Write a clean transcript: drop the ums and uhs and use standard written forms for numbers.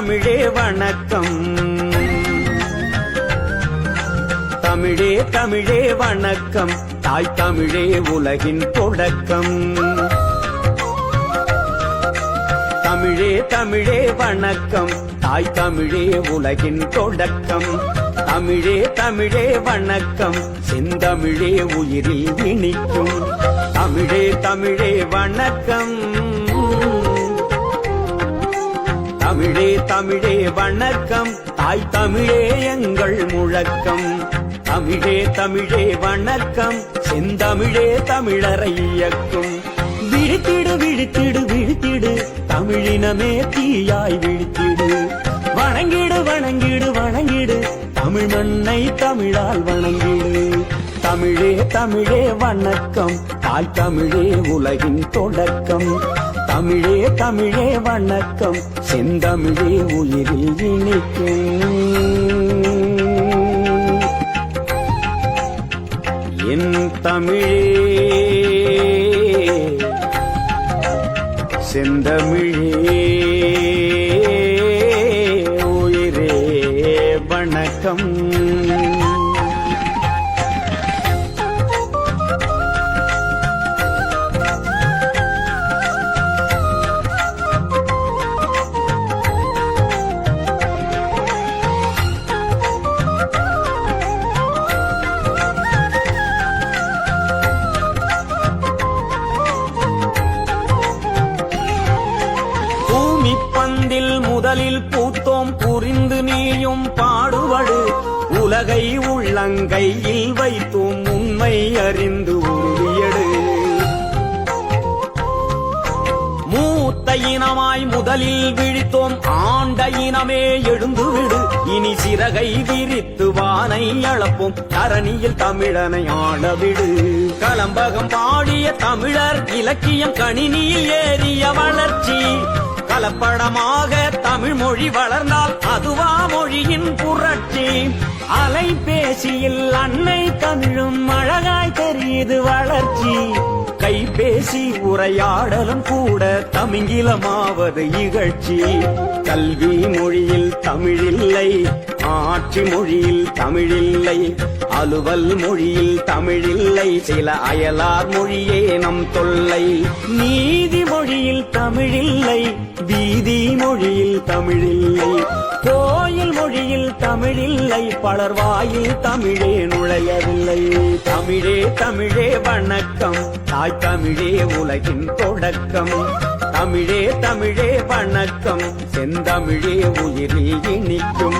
தமிழே வணக்கம். தமிழே தமிழே வணக்கம், தாய் தமிழே உலகின் தொடக்கம். தமிழே தமிழே வணக்கம், தாய் தமிழே உலகின் தொடக்கம். தமிழே தமிழே வணக்கம், செந்தமிழே உயிரில் இனிக்கும். தமிழே தமிழே வணக்கம். தமிழே தமிழே வணக்கம், தாய் தமிழே எங்கள் முழக்கம். தமிழே தமிழே வணக்கம், செந்தமிழே தமிழரை இயக்கும். விழித்திடு விழித்திடு விழித்திடு, தமிழினமே தீயாய் விழித்திடு. வணங்கிடு வணங்கிடு வணங்கிடு, தமிழ் மண்ணை தமிழால் வணங்கிடு. தமிழே தமிழே வணக்கம், தாய் தமிழே உலகின் தொடக்கம். தமிழே தமிழே வணக்கம், செந்தமிழே உயிரில் இனிக்கும். என் தமிழே செந்தமிழே உயிரே வணக்கம். பந்தில் முதலில் பூத்தோம், புரிந்து நீயும் பாடுபடு. உலகை உள்ளங்கையில் வைத்தோம், உண்மை அறிந்து உறுதியடு. மூத்த இனமாய் முதலில் விழித்தோம், ஆண்ட இனமே எழுந்துவிடு. இனி சிறகை விரித்து வானை அளப்போம், தரணியில் தமிழனை ஆளவிடு. களம்பகம் பாடிய தமிழர் இலக்கியம் கணினியில் ஏறிய வளர்ச்சி. கலப்படமாக தமிழ் மொழி வளர்ந்தால் அதுவா மொழியின் புரட்சி. அலைபேசியில் அன்னை தமிழும் அழகாய் தெரியுது வளர்ச்சி. கைபேசி உரையாடலும் கூட தமிங்கிலமாவது இகழ்ச்சி. கல்வி மொழியில் தமிழில்லை, ஆட்சி மொழியில் தமிழில்லை, அலுவல் மொழியில் தமிழில்லை, சில அயலார் மொழியே நம் தொல்லை. நீதி மொழியில் தமிழில்லை, வீதி மொழியில் தமிழில்லை, கோயில் மொழியில் தமிழில்லை, பலர் வாயில் தமிழே நுழையவில்லை. தமிழே தமிழே வணக்கம், தாய் தமிழே உலகின் தொடக்கம். தமிழே தமிழே வணக்கம், செந்தமிழே உயிரில் இனிக்கும்.